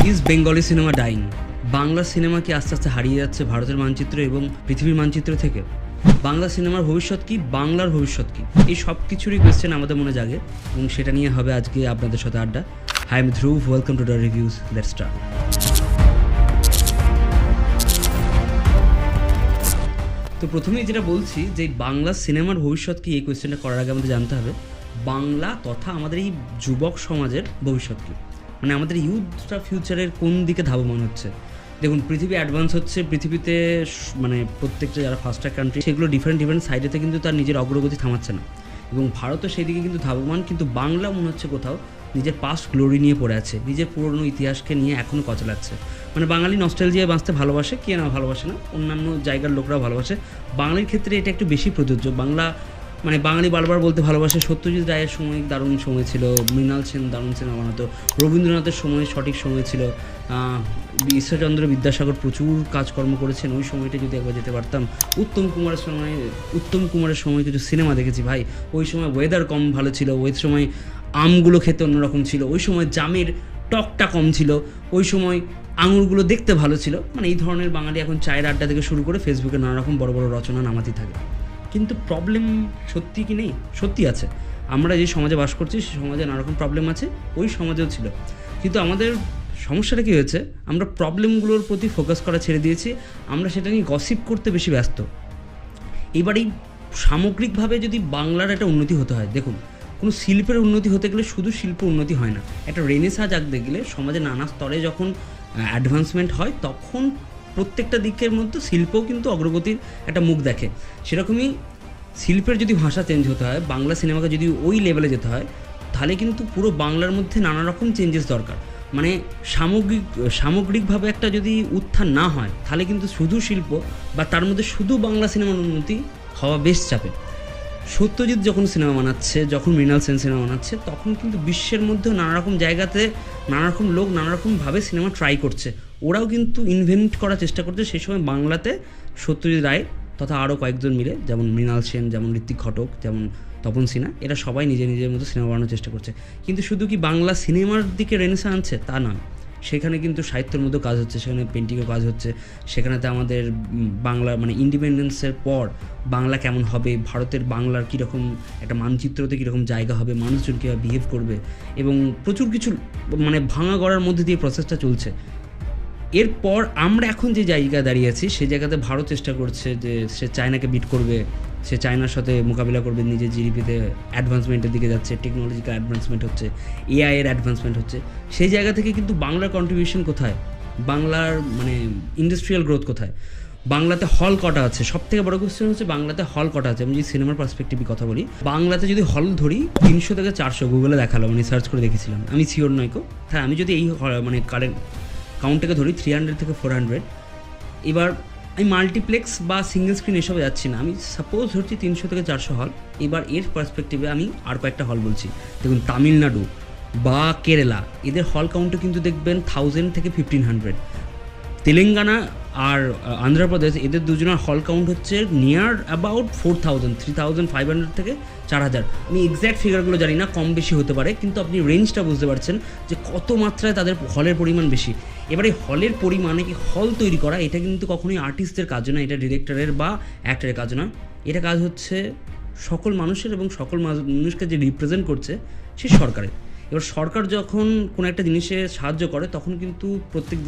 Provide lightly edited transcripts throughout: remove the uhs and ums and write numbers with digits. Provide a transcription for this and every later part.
Is Bengali cinema dying? Bangla cinema কি আস্তে আস্তে হারিয়ে যাচ্ছে ভারতের মানচিত্র এবং পৃথিবীর মানচিত্র থেকে? বাংলা সিনেমার ভবিষ্যৎ কি, বাংলার ভবিষ্যৎ কি, এই সব কিছুরই কোয়েশ্চেন আমাদের মনে জাগে এবং সেটা নিয়ে হবে আজকে আপনাদের সাথে আড্ডা। হাই, আমি Dhruv, welcome to the reviews, let's start. তো প্রথমেই যেটা বলছি যে বাংলা সিনেমার ভবিষ্যৎ কি, এই কোয়েশ্চেনটা করার আগে আমাদের জানতে হবে বাংলা তথা আমাদের এই যুবক সমাজের ভবিষ্যৎ কী, মানে আমাদের ইউথটা ফিউচারের কোন দিকে ধাবমান হচ্ছে। দেখুন, পৃথিবী অ্যাডভান্স হচ্ছে, পৃথিবীতে মানে প্রত্যেকটা যারা ফার্স্ট কান্ট্রি সেগুলো ডিফারেন্ট সাইডেতে কিন্তু তার নিজের অগ্রগতি থামাচ্ছে না এবং ভারতও সেই দিকে কিন্তু ধাবমান। কিন্তু বাংলা মনে হচ্ছে কোথাও নিজের পাস্ট গ্লোরি নিয়ে পড়ে আছে, নিজের পুরনো ইতিহাসকে নিয়ে এখনও কচলাচ্ছে। মানে বাঙালি নস্টালজিয়ায় বাঁচতে ভালোবাসে, কে না ভালোবাসে না, অন্যান্য জায়গার লোকরাও ভালোবাসে। বাঙালির ক্ষেত্রে এটা একটু বেশি প্রযোজ্য। মানে বাঙালি বারবার বলতে ভালোবাসে সত্যজিৎ রায়ের সময় দারুণ সময় ছিল, মৃণাল সেন দারুণ সিনেমা বানাতো, রবীন্দ্রনাথের সময় সঠিক সময় ছিল, ঈশ্বরচন্দ্র বিদ্যাসাগর প্রচুর কাজকর্ম করেছেন, ওই সময়টা যদি একবার যেতে পারতাম। উত্তম কুমারের সময় কিছু সিনেমা দেখেছি ভাই, ওই সময় ওয়েদার কম ভালো ছিল, ওই সময় আমগুলো খেতে অন্যরকম ছিল, ওই সময় জামের টকটা কম ছিল, ওই সময় আঙুরগুলো দেখতে ভালো ছিল। মানে এই ধরনের বাঙালি এখন চায়ের আড্ডা থেকে শুরু করে ফেসবুকে নানা রকম বড় বড় রচনা নামাতেই থাকে। কিন্তু প্রবলেম সত্যি কি নেই? সত্যি আছে। আমরা যে সমাজে বাস করছি সে সমাজে নানা রকম প্রবলেম আছে, ওই সমাজেও ছিল। কিন্তু আমাদের সমস্যাটা কী হয়েছে, আমরা প্রবলেমগুলোর প্রতি ফোকাস করা ছেড়ে দিয়েছি, আমরা সেটা নিয়ে গসিপ করতে বেশি ব্যস্ত। এবার এই সামগ্রিকভাবে যদি বাংলার একটা উন্নতি হতে হয়, দেখুন, কোনো শিল্পের উন্নতি হতে গেলে শুধু শিল্প উন্নতি হয় না, একটা রেনেসাঁ জাগতে গেলে সমাজে নানা স্তরে যখন অ্যাডভান্সমেন্ট হয় তখন প্রত্যেকটা দিকের মধ্যে শিল্পও কিন্তু অগ্রগতির একটা মুখ দেখে। সেরকমই শিল্পের যদি ভাষা চেঞ্জ হতে হয়, বাংলা সিনেমাকে যদি ওই লেভেলে যেতে হয়, তাহলে কিন্তু পুরো বাংলার মধ্যে নানা রকম চেঞ্জেস দরকার। মানে সামগ্রিকভাবে একটা যদি উত্থান না হয়, তাহলে কিন্তু শুধু শিল্প বা তার মধ্যে শুধু বাংলা সিনেমার উন্নতি হওয়া বেশ চাপে। সত্যজিৎ যখন সিনেমা বানাচ্ছে, যখন মৃণাল সেন সিনেমা বানাচ্ছে, তখন কিন্তু বিশ্বের মধ্যে নানা রকম জায়গাতে নানা রকম লোক নানা রকমভাবে সিনেমা ট্রাই করছে, ওরাও কিন্তু ইনভেন্ট করার চেষ্টা করছে। সেই সময় বাংলাতে সত্যজিৎ রায় তথা আরও কয়েকজন মিলে, যেমন মৃণাল সেন, যেমন ঋত্বিক ঘটক, যেমন তপন সিনহা, এরা সবাই নিজের মতো সিনেমা বানানোর চেষ্টা করছে। কিন্তু শুধু কি বাংলা সিনেমার দিকে রেনেসাঁ আনছে তা নয়, সেখানে কিন্তু সাহিত্যের মধ্যেও কাজ হচ্ছে, সেখানে পেন্টিংয়েও কাজ হচ্ছে, সেখানেতে আমাদের বাংলা মানে ইন্ডিপেন্ডেন্সের পর বাংলা কেমন হবে, ভারতের বাংলার কীরকম একটা মানচিত্রতে কীরকম জায়গা হবে, মানুষজন কীভাবে বিহেভ করবে, এবং প্রচুর কিছু মানে ভাঙা গড়ার মধ্যে দিয়ে প্রসেসটা চলছে। এরপর আমরা এখন যে জায়গায় দাঁড়িয়ে আছি, সেই জায়গাতে ভারত চেষ্টা করছে যে সে চায়নাকে বিট করবে, সে চায়নার সাথে মোকাবিলা করবে, নিজের জিডিপিতে অ্যাডভান্সমেন্টের দিকে যাচ্ছে, টেকনোলজিক্যাল অ্যাডভান্সমেন্ট হচ্ছে, এআই এর অ্যাডভান্সমেন্ট হচ্ছে। সেই জায়গা থেকে কিন্তু বাংলার কন্ট্রিবিউশন কোথায়, বাংলার মানে ইন্ডাস্ট্রিয়াল গ্রোথ কোথায়, বাংলাতে হল কটা আছে? সব থেকে বড় কোয়েশ্চেন হচ্ছে বাংলাতে হল কটা আছে। আমি যদি সিনেমার পার্সপেক্টিভে কথা বলি, বাংলাতে যদি হল ধরি 300 থেকে 400, গুগলে দেখালো, মানে সার্চ করে দেখেছিলাম, আমি শিওর নয় কো। হ্যাঁ, আমি যদি এই মানে কারেন্ট কাউন্টটাকে ধরি 300 থেকে 400, এবার আমি মাল্টিপ্লেক্স বা সিঙ্গেল স্ক্রিন এসবে যাচ্ছি না, আমি সাপোজ ধরছি 300 থেকে 400 হল। এবার এর পার্সপেক্টিভে আমি আর কয়েকটা হল বলছি। দেখুন, তামিলনাড়ু বা কেরালা, এদের হল কাউন্টে কিন্তু দেখবেন 1000 থেকে 1500। তেলেঙ্গানা আর আন্ধ্রপ্রদেশ, এদের দুজনের হল কাউন্ট হচ্ছে নিয়ার অ্যাবাউট 4000, 3500 থেকে 4000। আমি এক্স্যাক্ট ফিগারগুলো জানি না, কম বেশি হতে পারে, কিন্তু আপনি রেঞ্জটা বুঝতে পারছেন যে কত মাত্রায় তাদের হলের পরিমাণ বেশি। এবার এই হলের পরিমাণে কি হল তৈরি করা, এটা কিন্তু কখনোই আর্টিস্টদের কাজ না, এটা ডিরেক্টরের বা অ্যাক্টরের কাজ না, এটা কাজ হচ্ছে সকল মানুষের, এবং সকল মানুষকে যে রিপ্রেজেন্ট করছে সে সরকারের। এবার সরকার যখন কোনো একটা জিনিসে সাহায্য করে, তখন কিন্তু প্রত্যেক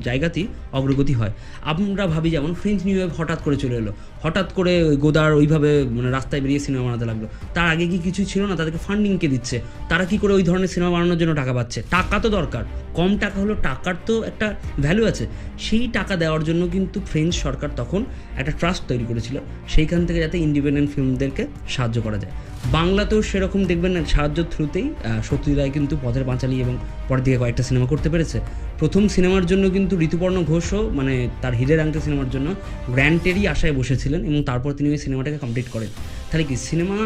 জায়গাতেই অগ্রগতি হয়। আমরা ভাবি যেমন ফ্রেঞ্চ নিউ ওয়েভ হঠাৎ করে চলে এলো, হঠাৎ করে গোদার ওইভাবে মানে রাস্তায় বেরিয়ে সিনেমা বানাতে লাগলো। তার আগে কি কিছু ছিল না? তাদেরকে ফান্ডিংকে দিচ্ছে, তারা কি করে ওই ধরনের সিনেমা বানানোর জন্য টাকা পাচ্ছে? টাকা তো দরকার, কম টাকা হলো, টাকার তো একটা ভ্যালু আছে। সেই টাকা দেওয়ার জন্য কিন্তু ফ্রেঞ্চ সরকার তখন একটা ট্রাস্ট তৈরি করেছিল, সেইখান থেকে যাতে ইন্ডিপেন্ডেন্ট ফিল্মদেরকে সাহায্য করা যায়। বাংলাতেও সেরকম দেখবেন না, সাহায্যের থ্রুতেই সত্যজিৎ রায় কিন্তু পথের পাঁচালী এবং পরের দিকে কয়েকটা সিনেমা করতে পেরেছে। প্রথম সিনেমার জন্য কিন্তু ঋতুপর্ণ ঘোষও মানে তার হীরের আংটি সিনেমার জন্য গ্র্যান্টেরই আশায় বসেছিলেন এবং তারপর তিনি ওই সিনেমাটাকে কমপ্লিট করেন। তাহলে কি সিনেমা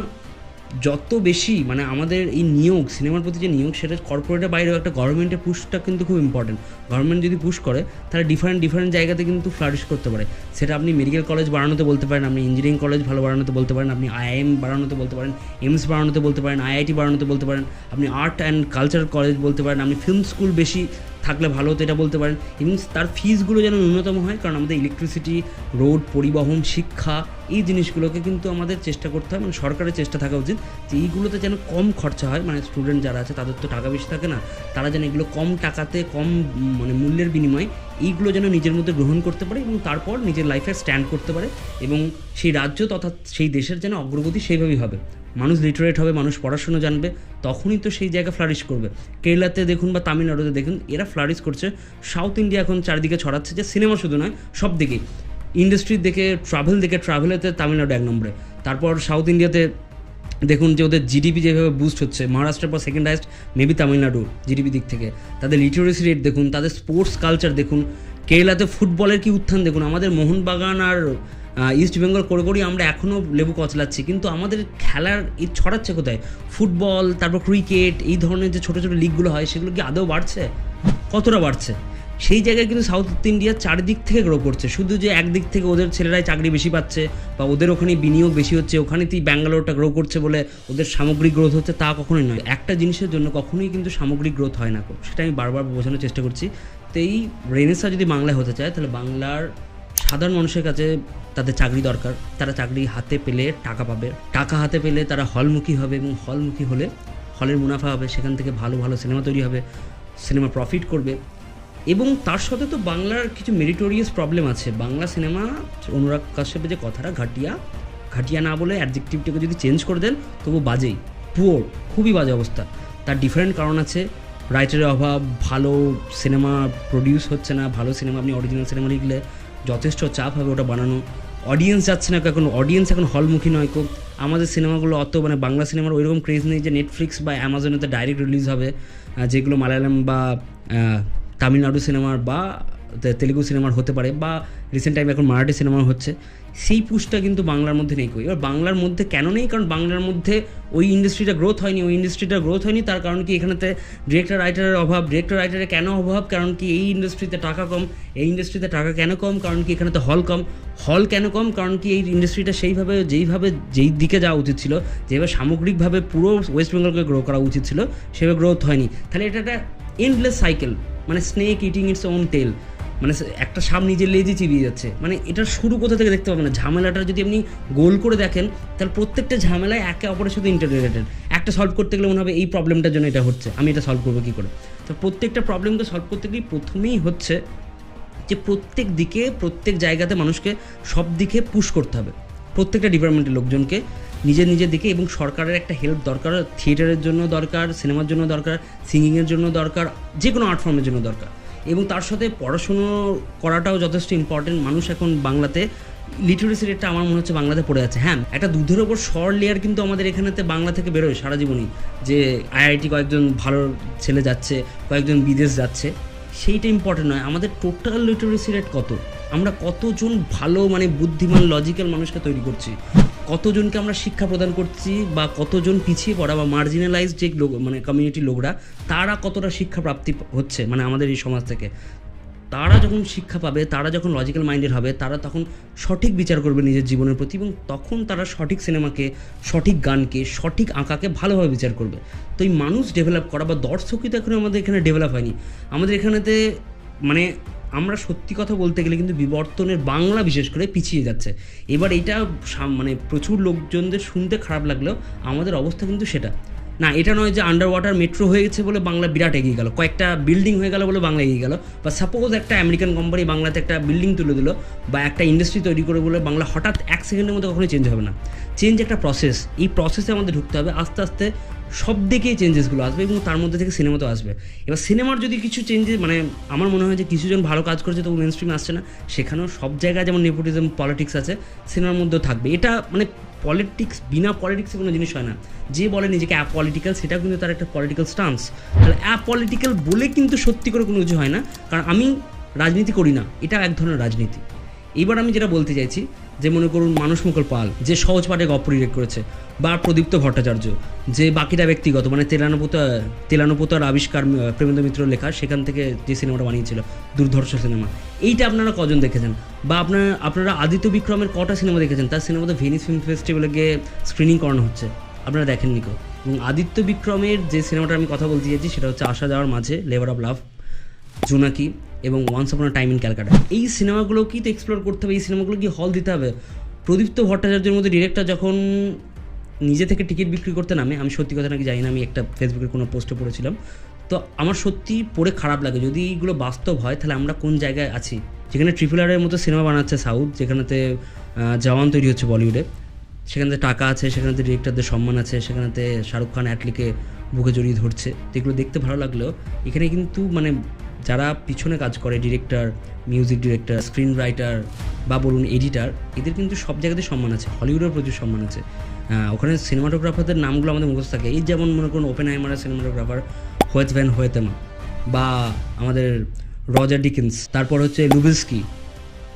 যত বেশি মানে আমাদের এই নিয়োগ, সিনেমার প্রতি যে নিয়োগ, সেটা কর্পোরেটের বাইরেও একটা গভর্নমেন্টের পুশটা কিন্তু খুব ইম্পর্টেন্ট। গভর্নমেন্ট যদি পুশ করে, তাহলে ডিফারেন্ট জায়গাতে কিন্তু ফ্লারিশ করতে পারে। সেটা আপনি মেডিকেল কলেজ বাড়ানোতে বলতে পারেন, আপনি ইঞ্জিনিয়ারিং কলেজ ভালো বাড়ানোতে বলতে পারেন, আপনি আইআইএম বাড়ানোতে বলতে পারেন, এমস বাড়ানোতে বলতে পারেন, আইআইটি বাড়ানোতে বলতে পারেন, আপনি আর্ট অ্যান্ড কালচার কলেজ বলতে পারেন, আপনি ফিল্ম স্কুল বেশি থাকলে ভালো হতো এটা বলতে পারেন, এবং তার ফিসগুলো যেন ন্যূনতম হয়, কারণ আমাদের ইলেকট্রিসিটি, রোড, পরিবহন, শিক্ষা, এই জিনিসগুলোকে কিন্তু আমাদের চেষ্টা করতে হয়, মানে সরকারের চেষ্টা থাকা উচিত যে এইগুলোতে যেন কম খরচা হয়, মানে স্টুডেন্ট যারা আছে তাদের তো টাকা বেশি থাকে না, তারা যেন এগুলো কম টাকাতে কম মানে মূল্যের বিনিময়ে এইগুলো যেন নিজের মধ্যে গ্রহণ করতে পারে এবং তারপর নিজের লাইফে স্ট্যান্ড করতে পারে, এবং সেই রাজ্য তথা সেই দেশের যেন অগ্রগতি সেইভাবেই হবে। মানুষ লিটারেট হবে, মানুষ পড়াশুনো জানবে, তখনই তো সেই জায়গা ফ্লারিশ করবে। কেরালাতে দেখুন বা তামিলনাড়ুতে দেখুন, এরা ফ্লারিশ করছে। সাউথ ইন্ডিয়া এখন চারিদিকে ছড়াচ্ছে, যে সিনেমা শুধু নয়, সব দিকেই, ইন্ডাস্ট্রির দিকে, ট্রাভেলেতে তামিলনাড়ু এক নম্বরে। তারপর সাউথ ইন্ডিয়াতে দেখুন যে ওদের জিডিপি যেভাবে বুস্ট হচ্ছে, মহারাষ্ট্রের পর second highest maybe Tamil Nadu GDP দিক থেকে। তাদের লিটারেসি রেট দেখুন, তাদের স্পোর্টস কালচার দেখুন, কেরালাতে ফুটবলের কি উত্থান দেখুন। আমাদের মোহনবাগান আর ইস্ট বেঙ্গল করে আমরা এখনও লেবু কচলাচ্ছি, কিন্তু আমাদের খেলার এই ছড়াচ্ছে কোথায়? ফুটবল, তারপর ক্রিকেট, এই ধরনের যে ছোটো ছোটো লিগগুলো হয় সেগুলো কি আদৌ বাড়ছে? কতটা বাড়ছে? সেই জায়গায় কিন্তু সাউথ ইন্ডিয়া চারিদিক থেকে গ্রো করছে। শুধু যে একদিক থেকে ওদের ছেলেরাই চাকরি বেশি পাচ্ছে বা ওদের ওখানে বিনিয়োগ বেশি হচ্ছে, ওখানেতেই ব্যাঙ্গালোরটা গ্রো করছে বলে ওদের সামগ্রিক গ্রোথ হচ্ছে, তা কখনোই নয়। একটা জিনিসের জন্য কখনোই কিন্তু সামগ্রিক গ্রোথ হয় না, সেটা আমি বারবার বোঝানোর চেষ্টা করছি। তো এই রেনেসা যদি বাংলায় হতে চায়, তাহলে বাংলার সাধারণ মানুষের কাছে তাদের চাকরি দরকার। তারা চাকরি হাতে পেলে টাকা পাবে, টাকা হাতে পেলে তারা হলমুখী হবে, এবং হলমুখী হলে হলের মুনাফা হবে, সেখান থেকে ভালো ভালো সিনেমা তৈরি হবে, সিনেমা প্রফিট করবে। এবং তার সাথে তো বাংলার কিছু মেরিটোরিয়াস প্রবলেম আছে। বাংলা সিনেমা, অনুরাগ কাশ্যপের যে কথাটা, ঘাটিয়া না বলে অ্যাডজেক্টিভটাকে যদি চেঞ্জ করে দেন তবু বাজেই, পুয়ার, খুবই বাজে অবস্থা। তার ডিফারেন্ট কারণ আছে, রাইটারের অভাব, ভালো সিনেমা প্রডিউস হচ্ছে না। ভালো সিনেমা, আপনি অরিজিনাল সিনেমা লিখলে যথেষ্ট চাপ হবে ওটা বানানো। অডিয়েন্স যাচ্ছে না, অডিয়েন্স এখন হলমুখী নয় খুব। আমাদের সিনেমাগুলো অত, মানে বাংলা সিনেমার ওইরকম ক্রেজ নেই যে নেটফ্লিক্স বা অ্যামাজনেতে ডাইরেক্ট রিলিজ হবে, যেগুলো মালায়ালাম বা তামিলনাড়ু সিনেমার বা তেলেগু সিনেমার হতে পারে, বা রিসেন্ট টাইমে এখন মারাঠি সিনেমা হচ্ছে। সেই পুশটা কিন্তু বাংলার মধ্যে নেই। এবার বাংলার মধ্যে কেন নেই? কারণ বাংলার মধ্যে ওই ইন্ডাস্ট্রিটা গ্রোথ হয়নি। তার কারণ কি, এখানেতে ডিরেক্টর রাইটারের অভাব। ডিরেক্টর রাইটারের কেন অভাব? কারণ কি এই ইন্ডাস্ট্রিতে টাকা কম। এই ইন্ডাস্ট্রিতে টাকা কেন কম? কারণ কি এখানে তো হল কম। হল কেন কম? কারণ কি এই ইন্ডাস্ট্রিটা যেই দিকে যাওয়া উচিত ছিল, যেভাবে সামগ্রিকভাবে পুরো ওয়েস্ট বেঙ্গলকে গ্রো করা উচিত ছিল, সেভাবে গ্রোথ হয়নি। তাহলে এটা একটা এন্ডলেস সাইকেল, মানে স্নেক ইটিং ইটস ওন টেল, মানে একটা সাপ নিজের লেজে চিবিয়ে যাচ্ছে। মানে এটার শুরু কোথা থেকে দেখতে পাবেন না। ঝামেলাটা যদি আপনি গোল করে দেখেন, তাহলে প্রত্যেকটা ঝামেলায় একে অপরের সাথে ইন্টাররিলেটেড। একটা সলভ করতে গেলে মনে হবে এই প্রবলেমটার জন্য এটা হচ্ছে, আমি এটা সলভ করবো কী করে। তো প্রত্যেকটা প্রবলেমকে সলভ করতে গেলে প্রথমেই হচ্ছে যে প্রত্যেক দিকে, প্রত্যেক জায়গাতে মানুষকে সব দিকে পুশ করতে হবে, প্রত্যেকটা ডিপার্টমেন্টের লোকজনকে নিজের দিকে। এবং সরকারের একটা হেল্প দরকার, থিয়েটারের জন্য দরকার, সিনেমার জন্য দরকার, সিঙ্গিংয়ের জন্য দরকার, যে কোনো আর্ট ফর্মের জন্য দরকার। এবং তার সাথে পড়াশুনো করাটাও যথেষ্ট ইম্পর্টেন্ট। মানুষ এখন বাংলাতে লিটারেসি রেটটা আমার মনে হচ্ছে বাংলাতে পড়ে আছে। হ্যাঁ, একটা দুধের ওপর সর লেয়ার কিন্তু আমাদের এখানেতে বাংলা থেকে বেরোয় সারা জীবনই, যে আইআইটি কয়েকজন ভালো ছেলে যাচ্ছে, কয়েকজন বিদেশ যাচ্ছে, সেইটা ইম্পর্টেন্ট নয়। আমাদের টোটাল লিটারেসি রেট কত, আমরা কতজন ভালো মানে বুদ্ধিমান লজিক্যাল মানুষকে তৈরি করছি, কতজনকে আমরা শিক্ষা প্রদান করছি, বা কতজন পিছিয়ে পড়া বা মার্জিনালাইজ যে লোক, মানে কমিউনিটির লোকরা, তারা কতটা শিক্ষা প্রাপ্তি হচ্ছে মানে আমাদের এই সমাজ থেকে। তারা যখন শিক্ষা পাবে, তারা যখন লজিক্যাল মাইন্ডেড হবে, তারা তখন সঠিক বিচার করবে নিজের জীবনের প্রতি, এবং তখন তারা সঠিক সিনেমাকে, সঠিক গানকে, সঠিক আঁকাকে ভালোভাবে বিচার করবে। তো এই মানুষ ডেভেলপ করা বা দর্শকই তো এখন আমাদের এখানে ডেভেলপ হয়নি। আমাদের এখানেতে মানে আমরা সত্যি কথা বলতে গেলে কিন্তু বিবর্তনের বাংলা বিশেষ করে পিছিয়ে যাচ্ছে। এবার এটা মানে প্রচুর লোকজনদের শুনতে খারাপ লাগলেও আমাদের অবস্থা কিন্তু সেটা না। এটা নয় যে আন্ডার ওয়াটার মেট্রো হয়ে গেছে বলে বাংলা বিরাট এগিয়ে গেল, কয়েকটা বিল্ডিং হয়ে গেল বলে বাংলা এগিয়ে গেল, বা সাপোজ একটা আমেরিকান কোম্পানি বাংলাতে একটা বিল্ডিং তুলে দিল বা একটা ইন্ডাস্ট্রি তৈরি করে বলে বাংলা হঠাৎ এক সেকেন্ডের মধ্যে কখনোই চেঞ্জ হবে না। চেঞ্জ একটা প্রসেস, এই প্রসেসে আমাদের ঢুকতে হবে। আস্তে আস্তে সব দিকেই চেঞ্জেসগুলো আসবে, এবং তার মধ্যে থেকে সিনেমাতেও আসবে। এবার সিনেমার যদি কিছু চেঞ্জেস, মানে আমার মনে হয় যে কিছুজন ভালো কাজ করছে তবু মেন স্ট্রিমে আসছে না, সেখানেও সব জায়গায় যেমন নেপোটিজম, পলিটিক্স আছে, সিনেমার মধ্যেও থাকবে। এটা মানে পলিটিক্স, বিনা পলিটিক্সে কোনো জিনিস হয় না। যে বলে নিজেকে অ্যাপলিটিক্যাল, সেটাও কিন্তু তার একটা পলিটিক্যাল স্টান্স। তাহলে অ্যাপলিটিক্যাল বলে কিন্তু সত্যি করে কোনো কিছু হয় না, কারণ আমি রাজনীতি করি না, এটা এক ধরনের রাজনীতি। এইবার আমি যেটা বলতে চাইছি, যে মনে করুন মানুষ মুকুল পাল যে সহজ পাঠে গপ্প ডিরেক্ট করেছে, বা প্রদীপ্ত ভট্টাচার্য যে বাকিটা ব্যক্তিগত, মানে তেলানুপোতার আবিষ্কার, প্রেমেন্দ্র মিত্র লেখা, সেখান থেকে যে সিনেমাটা বানিয়েছিল, দুর্ধর্ষ সিনেমা, এইটা আপনারা কজন দেখেছেন? বা আপনারা আদিত্য বিক্রমের কটা সিনেমা দেখেছেন? তার সিনেমাতে ভেনিস ফিল্ম ফেস্টিভ্যালে গিয়ে স্ক্রিনিং করানো হচ্ছে, আপনারা দেখেননি কেউ। এবং আদিত্য বিক্রমের যে সিনেমাটা আমি কথা বলতে চাইছি সেটা হচ্ছে আসা যাওয়ার মাঝে, লেবার অফ লাভ। জোনাকি এবং once upon a time in Calcutta, এই সিনেমাগুলোকেই তো এক্সপ্লোর করতে হবে, এই সিনেমাগুলো কি হল দিতে হবে। প্রদীপ্ত ভট্টাচার্যের মতো ডিরেক্টর যখন নিজে থেকে টিকিট বিক্রি করতে নামে, আমি সত্যি কথা নাকি জানি না, আমি একটা ফেসবুকের কোনো পোস্টে পড়েছিলাম, তো আমার সত্যি পড়ে খারাপ লাগে। যদি এইগুলো বাস্তব হয় তাহলে আমরা কোন জায়গায় আছি, যেখানে RRR মতো সিনেমা বানাচ্ছে সাউথ, যেখানেতে জওয়ান তৈরি হচ্ছে বলিউডে, সেখানে টাকা আছে, সেখানে ডিরেক্টরদের সম্মান আছে, সেখানেতে শাহরুখ খান অ্যাটলিকে বুকে জড়িয়ে ধরছে, তো এগুলো দেখতে ভালো লাগলেও এখানে কিন্তু মানে যারা পিছনে কাজ করে, director, music director, screen writer বা বলুন এডিটার, এদের কিন্তু সব জায়গাতে সম্মান আছে, হলিউডের প্রচুর সম্মান আছে। ওখানে সিনেমাটোগ্রাফারদের নামগুলো আমাদের মুখস্থ থাকে, এই যেমন মনে করুন ওপেনহাইমারের সিনেমাটোগ্রাফার হোয়েট ভ্যান হোয়েতেমা, বা আমাদের রজার ডিকিন্স, তারপর হচ্ছে লুবিস্কি।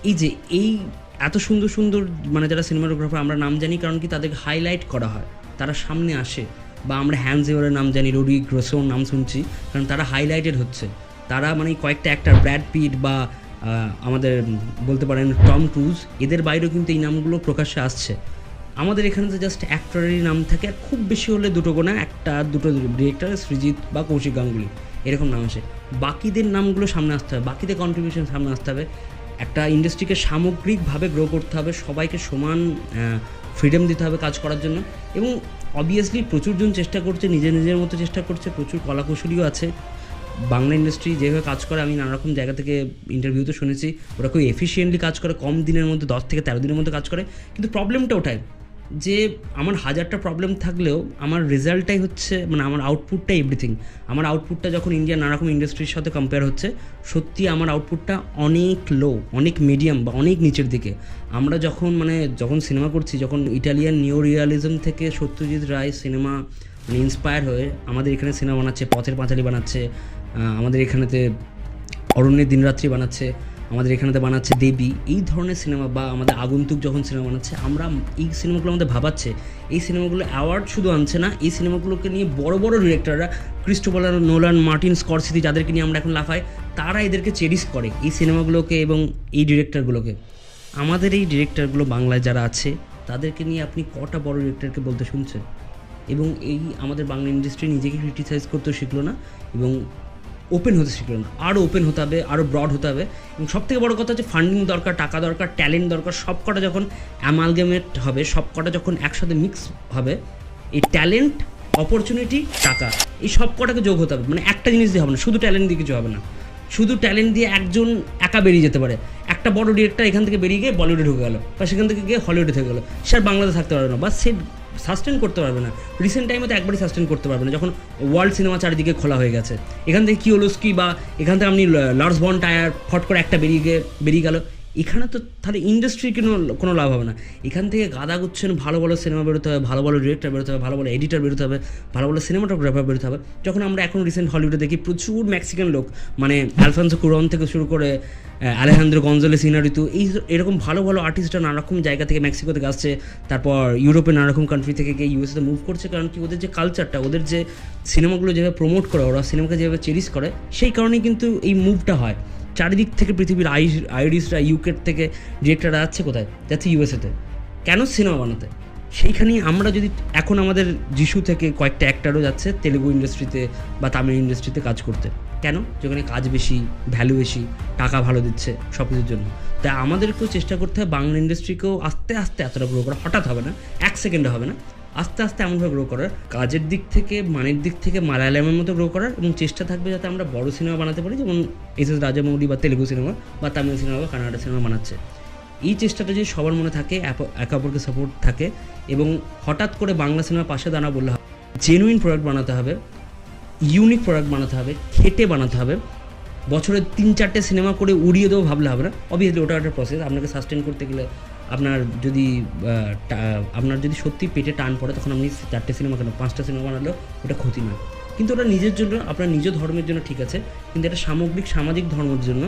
এই যে এই এত সুন্দর সুন্দর মানে যারা সিনেমাটোগ্রাফার আমরা নাম জানি, কারণ কি তাদেরকে হাইলাইট করা হয়, তারা সামনে আসে। বা আমরা হ্যান্স জিমারের নাম জানি, রোডি গ্রোসোর নাম শুনছি, কারণ তারা হাইলাইটেড হচ্ছে। তারা মানে কয়েকটা অ্যাক্টার, ব্র্যাড পিট বা আমাদের বলতে পারেন টম ক্রুজ, এদের বাইরেও কিন্তু এই নামগুলো প্রকাশ্যে আসছে। আমাদের এখানে তো জাস্ট অ্যাক্টরেরই নাম থাকে, আর খুব বেশি হলে দুটো গোনা, একটা দুটো ডিরেক্টর, সৃজিত বা কৌশিক গাঙ্গুলি, এরকম নাম আসে। বাকিদের নামগুলো সামনে আসতে হবে, বাকিদের কন্ট্রিবিউশন সামনে আসতে হবে। একটা ইন্ডাস্ট্রিকে সামগ্রিকভাবে গ্রো করতে হবে, সবাইকে সমান ফ্রিডম দিতে হবে কাজ করার জন্য। এবং অবভিয়াসলি প্রচুরজন চেষ্টা করছে, নিজের মতো চেষ্টা করছে, প্রচুর কলাকুশলীও আছে। বাংলা ইন্ডাস্ট্রি যেভাবে কাজ করে, আমি নানারকম জায়গা থেকে ইন্টারভিউতে শুনেছি, ওরা খুব এফিসিয়েন্টলি কাজ করে, কম দিনের মধ্যে 10 থেকে 13 দিনের মধ্যে কাজ করে। কিন্তু প্রবলেমটা ওটাই যে আমার 1000টা প্রবলেম থাকলেও আমার রেজাল্টটাই হচ্ছে, মানে আমার আউটপুটটাই এভরিথিং। আমার আউটপুটটা যখন ইন্ডিয়ার নানারকম ইন্ডাস্ট্রির সাথে কম্পেয়ার হচ্ছে, সত্যি আমার আউটপুটটা অনেক লো, অনেক মিডিয়াম বা অনেক নিচের দিকে। আমরা যখন সিনেমা করছি, যখন ইটালিয়ান নিও রিয়ালিজম থেকে সত্যজিৎ রায় সিনেমা মানে ইন্সপায়ার হয়ে আমাদের এখানে সিনেমা বানাচ্ছে, পথের পাঁচালী বানাচ্ছে, আমাদের এখানেতে অরণ্যের দিনরাত্রি বানাচ্ছে, আমাদের এখানেতে বানাচ্ছে দেবী, এই ধরনের সিনেমা, বা আমাদের আগন্তুক যখন সিনেমা বানাচ্ছে, আমরা এই সিনেমাগুলো আমাদের ভাবাচ্ছে। এই সিনেমাগুলো অ্যাওয়ার্ড শুধু আনছে না, এই সিনেমাগুলোকে নিয়ে বড় বড় ডিরেক্টররা, ক্রিস্টোফার নোলান, মার্টিন স্করসেজি, যাদেরকে নিয়ে আমরা এখন লাফাই, তারা এদেরকে চেরিশ করে এই সিনেমাগুলোকে এবং এই ডিরেক্টরগুলোকে। আমাদের এই ডিরেক্টরগুলো বাংলায় যারা আছে, তাদেরকে নিয়ে আপনি কটা বড় ডিরেক্টরকে বলতে শুনছেন? এবং এই আমাদের বাংলা ইন্ডাস্ট্রি নিজেকে ক্রিটিসাইজ করতে শিখলো না, এবং ওপেন হতে শিখলো না। আরও ওপেন হতে হবে, আরও ব্রড হতে হবে। এবং সবথেকে বড় কথা হচ্ছে ফান্ডিং দরকার, টাকা দরকার, ট্যালেন্ট দরকার। সব কটা যখন অ্যামালগেমেট হবে, সব কটা যখন একসাথে মিক্স হবে, এই ট্যালেন্ট, অপরচুনিটি, টাকা, এই সব কটাকে যোগ হতে হবে। মানে একটা জিনিস দিয়ে হবে না, শুধু ট্যালেন্ট দিয়ে কিছু হবে না। শুধু ট্যালেন্ট দিয়ে একজন একা বেরিয়ে যেতে পারে। একটা বড় ডিরেক্টর এখান থেকে বেরিয়ে গিয়ে বলিউডে ঢুকে গেল, বা সেখান থেকে গিয়ে হলিউডে থেকে গেলো, সে আর বাংলাদেশে থাকতে পারবে না, বা সে সাস্টেন করতে পারবে না। রিসেন্ট টাইমে তো একবারই সাস্টেন করতে পারবে না, যখন ওয়ার্ল্ড সিনেমা চারিদিকে খোলা হয়ে গেছে। এখান থেকে কিওলস্কি বা এখান থেকে আপনি লর্ডস বন টায়ার ফট করে একটা বেরিয়ে গেল, এখানে তো তাহলে ইন্ডাস্ট্রির কোনো লাভ হবে না। এখান থেকে গাদা গুচ্ছেন ভালো ভালো সিনেমা বেরোতে হবে, ভালো ভালো ডিরেক্টর বেরোতে হবে, ভালো ভালো এডিটর বেরোতে হবে, ভালো ভালো সিনেমাটোগ্রাফার বেরোতে হবে। যখন আমরা এখন রিসেন্ট হলিউডে দেখি প্রচুর মেক্সিকান লোক, মানে আলফান্সো কুরন থেকে শুরু করে আলেহান্দ্রো গঞ্জালেস ইনারিতু, এরকম ভালো ভালো আর্টিস্টরা নানারকম জায়গা থেকে, মেক্সিকো থেকে আসছে, তারপর ইউরোপের নানারকম কান্ট্রি থেকে গিয়ে ইউএসএতে মুভ করছে। কারণ কি, ওদের যে কালচারটা, ওদের যে সিনেমাগুলো যেভাবে প্রমোট করে, ওরা সিনেমাকে যেভাবে চেরিশ করে, সেই কারণেই কিন্তু এই মুভটা হয়। চারিদিক থেকে পৃথিবীর আইরিশরা, ইউকের থেকে ডিরেক্টররা যাচ্ছে কোথায়? যাচ্ছে ইউএসএতে। কেন? সিনেমা বানাতে। সেইখানেই আমরা যদি এখন আমাদের যিশু থেকে কয়েকটা অ্যাক্টারও যাচ্ছে তেলেগু ইন্ডাস্ট্রিতে বা তামিল ইন্ডাস্ট্রিতে কাজ করতে। কেন? যেখানে কাজ বেশি, ভ্যালু বেশি, টাকা ভালো দিচ্ছে সব কিছুর জন্য। তাই আমাদেরকেও চেষ্টা করতে হবে বাংলা ইন্ডাস্ট্রিকেও আস্তে আস্তে এতটা গ্রো করা। হঠাৎ হবে না, এক সেকেন্ডে হবে না, আস্তে আস্তে এমনভাবে গ্রো করার, কাজের দিক থেকে, মানের দিক থেকে মালায়ালামের মতো গ্রো করার, এবং চেষ্টা থাকবে যাতে আমরা বড় সিনেমা বানাতে পারি, যেমন এস রাজামৌলি বা তেলেগু সিনেমা বা তামিল সিনেমা বা কানাডা সিনেমা বানাচ্ছে। এই চেষ্টাটা যদি সবার মনে থাকে, একে অপরকে সাপোর্ট থাকে, এবং হঠাৎ করে বাংলা সিনেমা পাশে দাঁড়া বললে হবে। জেনুইন প্রোডাক্ট বানাতে হবে, ইউনিক প্রোডাক্ট বানাতে হবে, খেটে বানাতে হবে। বছরে 3-4টে সিনেমা করে উড়িয়ে দেবো ভাবলে হবে না। অবভিয়াসলি ওটা একটা প্রসেস। আপনাকে সাস্টেন করতে গেলে আপনার যদি সত্যি পেটে টান পড়ে, তখন আপনি 4টে সিনেমা কেন 5টা সিনেমা বানালেও ওটা ক্ষতি নয়। কিন্তু ওটা নিজের জন্য, আপনার নিজ ধর্মের জন্য ঠিক আছে, কিন্তু এটা সামগ্রিক সামাজিক ধর্মের জন্য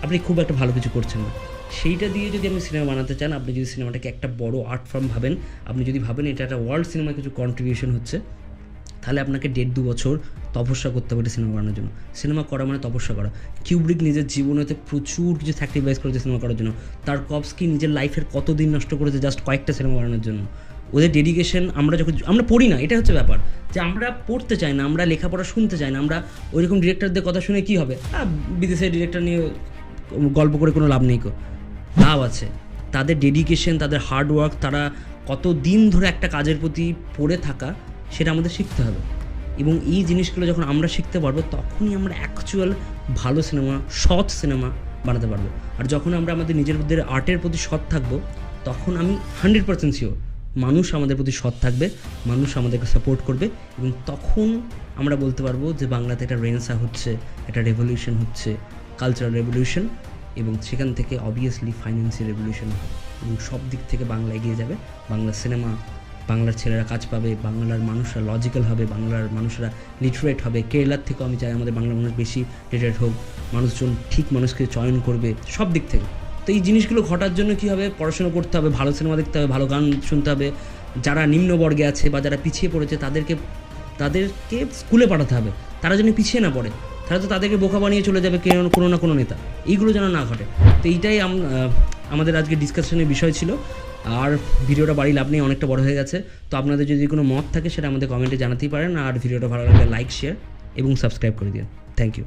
আপনি খুব একটা ভালো কিছু করছেন না। সেইটা দিয়ে যদি আপনি সিনেমা বানাতে চান, আপনি যদি সিনেমাটাকে একটা বড় আর্ট ফর্ম ভাবেন, আপনি যদি ভাবেন এটা একটা ওয়ার্ল্ড সিনেমায় কিছু কন্ট্রিবিউশন হচ্ছে, তাহলে আপনাকে 1.5-2 বছর তপস্যা করতে হবে সিনেমা বানানোর জন্য। সিনেমা করা মানে তপস্যা করা। কিউব্রিক নিজের জীবনেতে প্রচুর কিছু স্যাক্রিফাইস করেছে সিনেমা করার জন্য। তার কপস্কি নিজের লাইফের কত দিন নষ্ট করেছে জাস্ট কয়েকটা সিনেমা বানানোর জন্য। ওদের ডেডিকেশন আমরা পড়ি না, এটা হচ্ছে ব্যাপার, যে আমরা পড়তে চাই না, আমরা লেখাপড়া শুনতে চাই না, আমরা ওইরকম ডিরেক্টরদের কথা শুনে কী হবে, বিদেশের ডিরেক্টর নিয়ে গল্প করে কোনো লাভ নেই, লাভ আছে। তাদের ডেডিকেশন, তাদের হার্ডওয়ার্ক, তারা কত দিন ধরে একটা কাজের প্রতি পড়ে থাকা, সেটা আমাদের শিখতে হবে। এবং এই জিনিসগুলো যখন আমরা শিখতে পারবো, তখনই আমরা অ্যাকচুয়াল ভালো সিনেমা, সৎ সিনেমা বানাতে পারবো। আর যখন আমরা আমাদের নিজের মধ্যে আর্টের প্রতি সৎ থাকবো, তখন আমি 100% শিওর মানুষ আমাদের প্রতি সৎ থাকবে, মানুষ আমাদেরকে সাপোর্ট করবে, এবং তখন আমরা বলতে পারবো যে বাংলাতে একটা রেনেসাঁ হচ্ছে, একটা রেভলিউশন হচ্ছে, কালচারাল রেভলিউশন, এবং সেখান থেকে অবভিয়াসলি ফাইন্যান্সিয়াল রেভলিউশন হবে, এবং সব দিক থেকে বাংলা এগিয়ে যাবে। বাংলা সিনেমা, বাংলার ছেলেরা কাজ পাবে, বাংলার মানুষরা লজিক্যাল হবে, বাংলার মানুষরা লিটারেট হবে। কেরালার থেকেও আমি চাই আমাদের বাংলার মানুষ বেশি লিটারেট হোক, মানুষজন ঠিক মানুষকে চয়ন করবে সব দিক থেকে। তো এই জিনিসগুলো ঘটার জন্য কী হবে, পড়াশোনা করতে হবে, ভালো সিনেমা দেখতে হবে, ভালো গান শুনতে হবে। যারা নিম্নবর্গে আছে বা যারা পিছিয়ে পড়েছে তাদেরকে স্কুলে পাঠাতে হবে, তারা যেন পিছিয়ে না পড়ে। তারা তো তাদেরকে বোকা বানিয়ে চলে যাবে কোনো না কোনো নেতা, এইগুলো যেন না ঘটে। তো এইটাই আমাদের আজকে ডিসকাশনের বিষয় ছিল। আর ভিডিওটা বাড়ি লাভ নেই, অনেকটা বড় হয়ে গেছে। তো আপনাদের যদি কোনো মত থাকে সেটা আমাদের কমেন্টে জানাতেই পারেন। আর ভিডিওটা ভালো লাগলে লাইক, শেয়ার এবং সাবস্ক্রাইব করে দিন। Thank you.